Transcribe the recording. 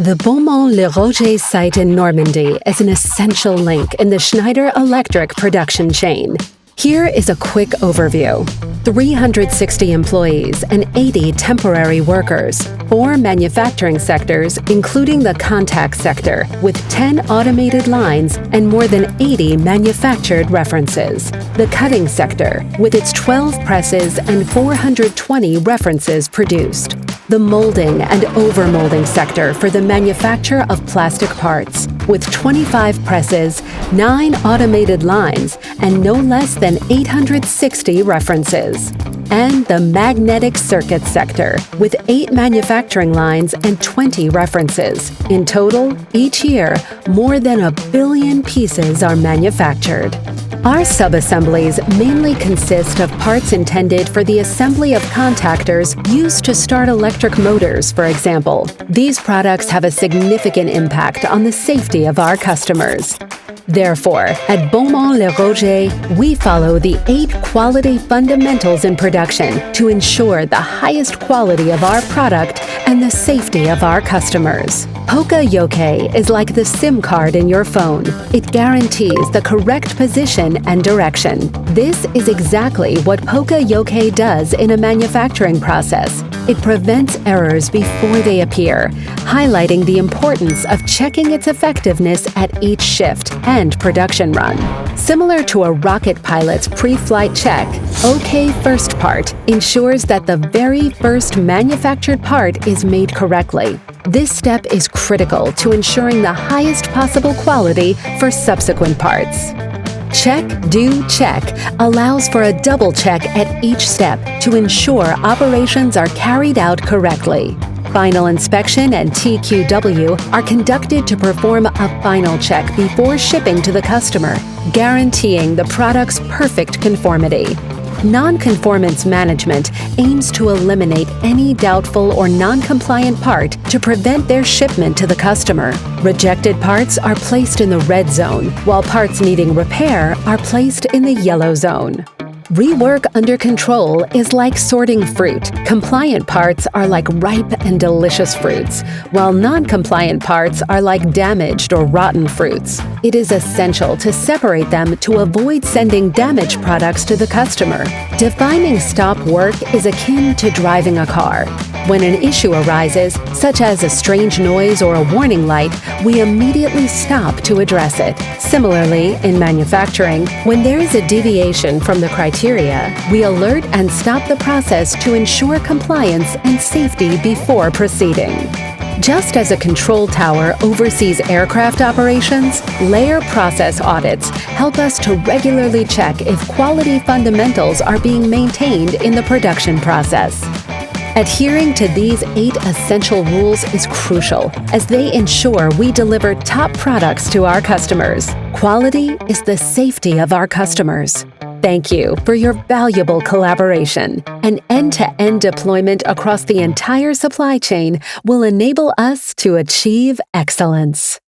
The Beaumont-le-Roger site in Normandy is an essential link in the Schneider Electric production chain. Here is a quick overview. 360 employees and 80 temporary workers, 4 manufacturing sectors, including the contact sector, with 10 automated lines and more than 80 manufactured references. The cutting sector, with its 12 presses and 420 references produced. The molding and overmolding sector for the manufacture of plastic parts, with 25 presses, 9 automated lines, and no less than 860 references. And the magnetic circuit sector, with 8 manufacturing lines and 20 references. In total, each year, more than 1 billion pieces are manufactured. Our sub-assemblies mainly consist of parts intended for the assembly of contactors used to start electric motors, for example. These products have a significant impact on the safety of our customers. Therefore, at Beaumont-le-Roger, we follow the 8 quality fundamentals in production to ensure the highest quality of our product and the safety of our customers. Poka-yoke is like the SIM card in your phone. It guarantees the correct position and direction. This is exactly what Poka-yoke does in a manufacturing process. It prevents errors before they appear, highlighting the importance of checking its effectiveness at each shift and production run. Similar to a rocket pilot's pre-flight check, OK First Part ensures that the very first manufactured part is made correctly. This step is critical to ensuring the highest possible quality for subsequent parts. Check, do, check allows for a double check at each step to ensure operations are carried out correctly. Final inspection and TQW are conducted to perform a final check before shipping to the customer, guaranteeing the product's perfect conformity. Non-conformance management aims to eliminate any doubtful or non-compliant part to prevent their shipment to the customer. Rejected parts are placed in the red zone, while parts needing repair are placed in the yellow zone. Rework under control is like sorting fruit. Compliant parts are like ripe and delicious fruits, while non-compliant parts are like damaged or rotten fruits. It is essential to separate them to avoid sending damaged products to the customer. Defining stop work is akin to driving a car. When an issue arises, such as a strange noise or a warning light, we immediately stop to address it. Similarly, in manufacturing, when there is a deviation from the criteria, we alert and stop the process to ensure compliance and safety before proceeding. Just as a control tower oversees aircraft operations, layer process audits help us to regularly check if quality fundamentals are being maintained in the production process. Adhering to these 8 essential rules is crucial, as they ensure we deliver top products to our customers. Quality is the safety of our customers. Thank you for your valuable collaboration. An end-to-end deployment across the entire supply chain will enable us to achieve excellence.